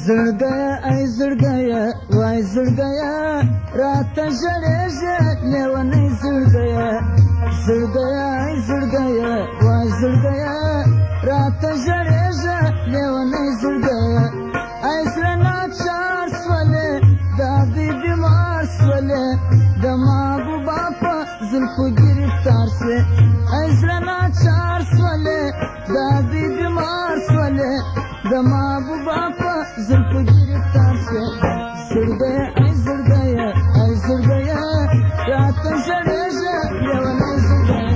زړګیا ای زړګیا وای زړګیا راته ژړېږه لیونی زړګیا زړګیا ای زړګیا وای زړګیا راته ژړېږه لیونی زړګیا ای زړه ناچار سولې دا دې بیمار سولې د محبوبا په زلفو ګرفتار سوې ای زړه ناچار سولې دا دې بیمار سولې د محبوبا په زلفو ګرفتار سوې زړګیا ای زړګیا ای زړګیا راته ژړېږه لیونی زړګیا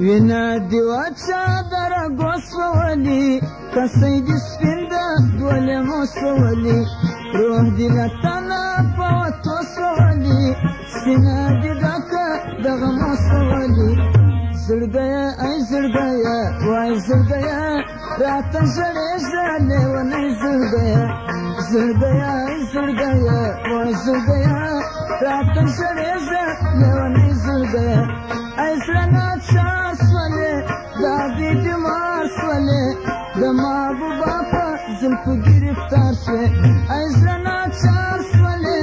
وینا دې وچادره ګوسولي کسی دې سپین ده دولې مو سولي روح دې له تنه په وتو سولي سینه دې ډکه د غمو سولي زړګیا ای زړګیا وای زړګیا راته ژړېږه لیونی زړګیا زړګیا ای زړګیا وای زړګیا راته ژړېږه لیونی زړګیا ای زړه ناچار سولې دا دې بیمار سولې د محبوبا په زلفو ګرفتار سوې ای زړه ناچار سولې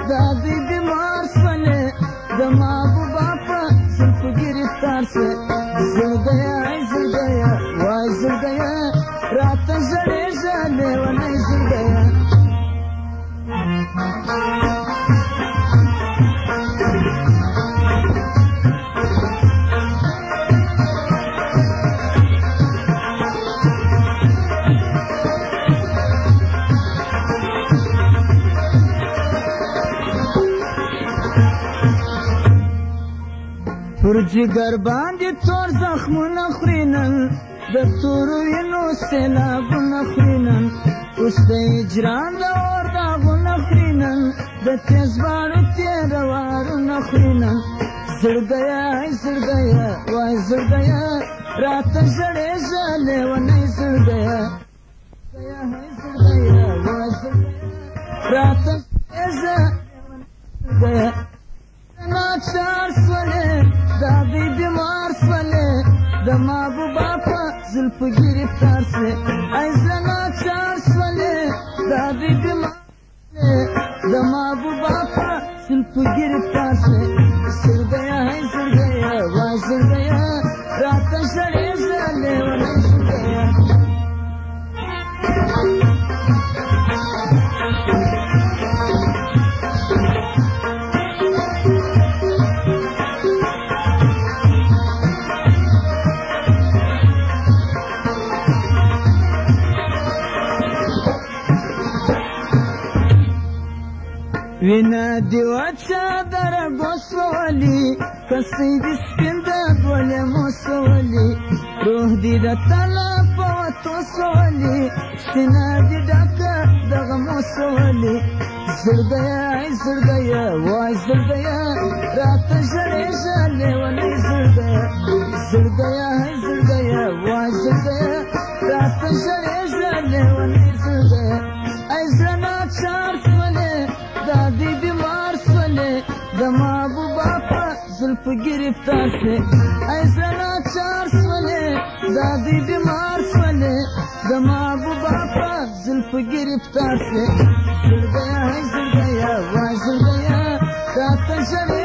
دا دې بیمار سولې د محبوبا په زلفو ګرفتار سوې زړګیا ای زړګیا وای زړګیا راته ژړېږه لیونی زړګیا پر جگر باندې تور زخمونه خوري نن د تورو وینو سیلابونه خوري نن اوس د هجران د اور داغونه خوري نن د تیز باڼو تېره وارونه خوري نن زړګیا ای زړګیا وای زړګیا راته ژړېږه لیونی زړګیا زړګیا ای زړګیا وای زړګیا راته ژړېږه زړګیا ناچار سولې دا دې بیمار سولې د محبوبا په زلفو ګرفتار سوې ای زړه ناچار سولې دا دې بیمار سولې د محبوبا په زلفو ګرفتار سوې زړګیا ای زړګیا وای زړګیا راته ژړېږه لیونی زړګیا وینا دې وچادره ګوسولي کسی دې سپین ده دولې مو سولي روح دې د تنه په وتو سولي سینه دې ډکه د غمو سولي زړګیا ای زړګیا وای زړګیا راته ژړېږه لیونی زړګیا زړګیا ای زړګیا وای زړګیا راته ژړېږه لیونی زړګیا ای زړه ناچار سولې دا دې بیمار سولې د محبوبا په زلفو ګرفتار سوې ای زړه ناچار سولې دا دې بیمار سولې د محبوبا په زلفو ګرفتار سوې زړګیا ای زړګیا وای زړګیا راته ژړېږه